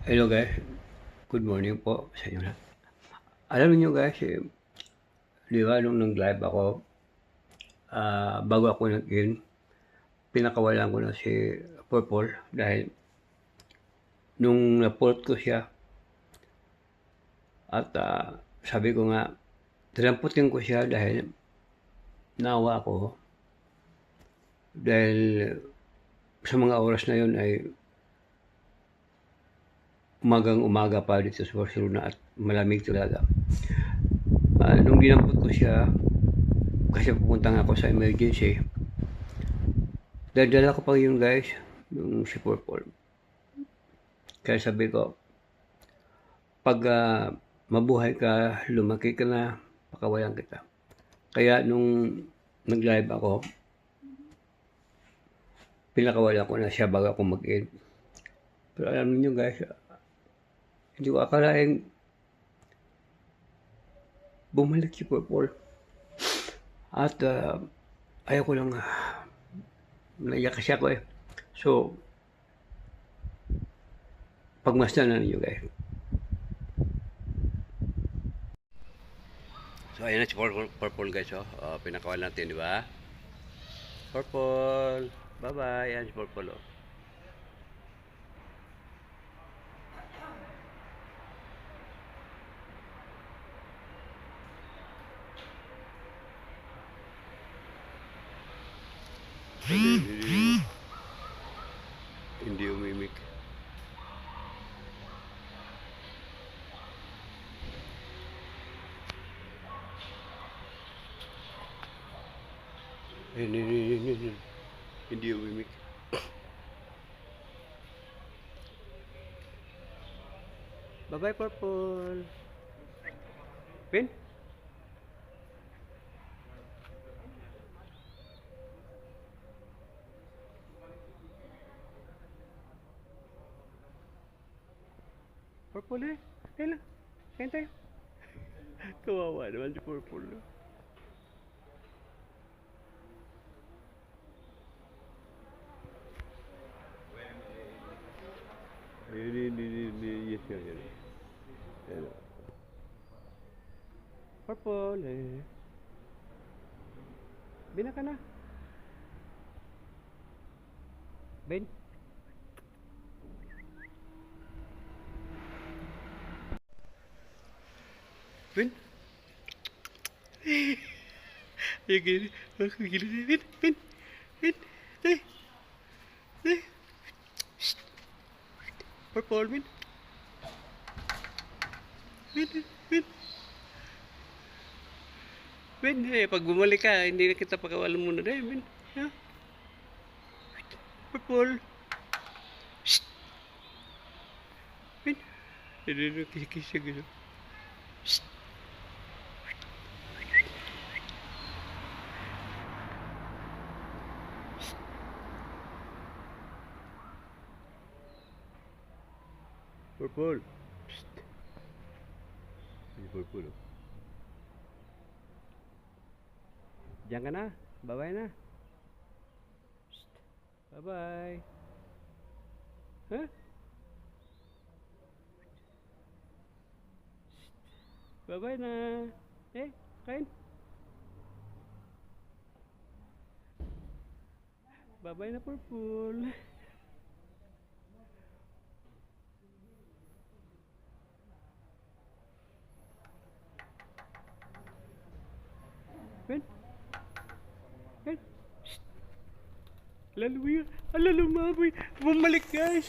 Hello guys, good morning po sa inyo lahat. Alam niyo guys, di ba nung nag-live ako, bago ako nag-in, pinakawalan ko na si Purple dahil nung na-port ko siya at sabi ko nga, dalamputin ko siya dahil nawa ako dahil sa mga oras na yun ay umagang-umaga pa dito sa Barcelona at malamig talaga. Nung dinampot ko siya, kasi pupunta nga ako sa emergency, dala ko pa yun guys, yung si Purple. Kaya sabi ko, pag mabuhay ka, lumaki ka na, pakawalan kita. Kaya nung nag-live ako, pinakawalan ko na siya bago ako mag-end. Pero alam niyo guys, hindi ko akalain bumalik si Purple. At ayaw ko lang, naiyak kasi ako eh. So, pagmasdan na ninyo guys. So, ayan na si Purple guys, oh. Pinakawalan natin, di ba? Purple. Bye-bye. Ayan si Purple, oh. Hindi umimik. Hindi umimik. Bye-bye, Purple. Pin? Purple eh. Kailan? Kain tayo. Kawawa naman si Purple. Yes, yan. Purple eh. Bina ka na. Ben. Ben. Ya gini, aku gini. Ben. Eh. Purple, Ben. Ben. Ben, pag bumalik ka, hindi na kita pakawalan muna dahil, Ben. Ha? Purple. Shh. Ben. Hindi na kisa gano'n. Shh. Purple. Psst. Ini Purple. Diyan ka na. Bye-bye na. Psst. Bye-bye. Huh? Bye-bye na. Kain. Bye-bye na, Purple. Ben. Ben. Shh. Lalo yun. Lalo maboy. Bumalik guys.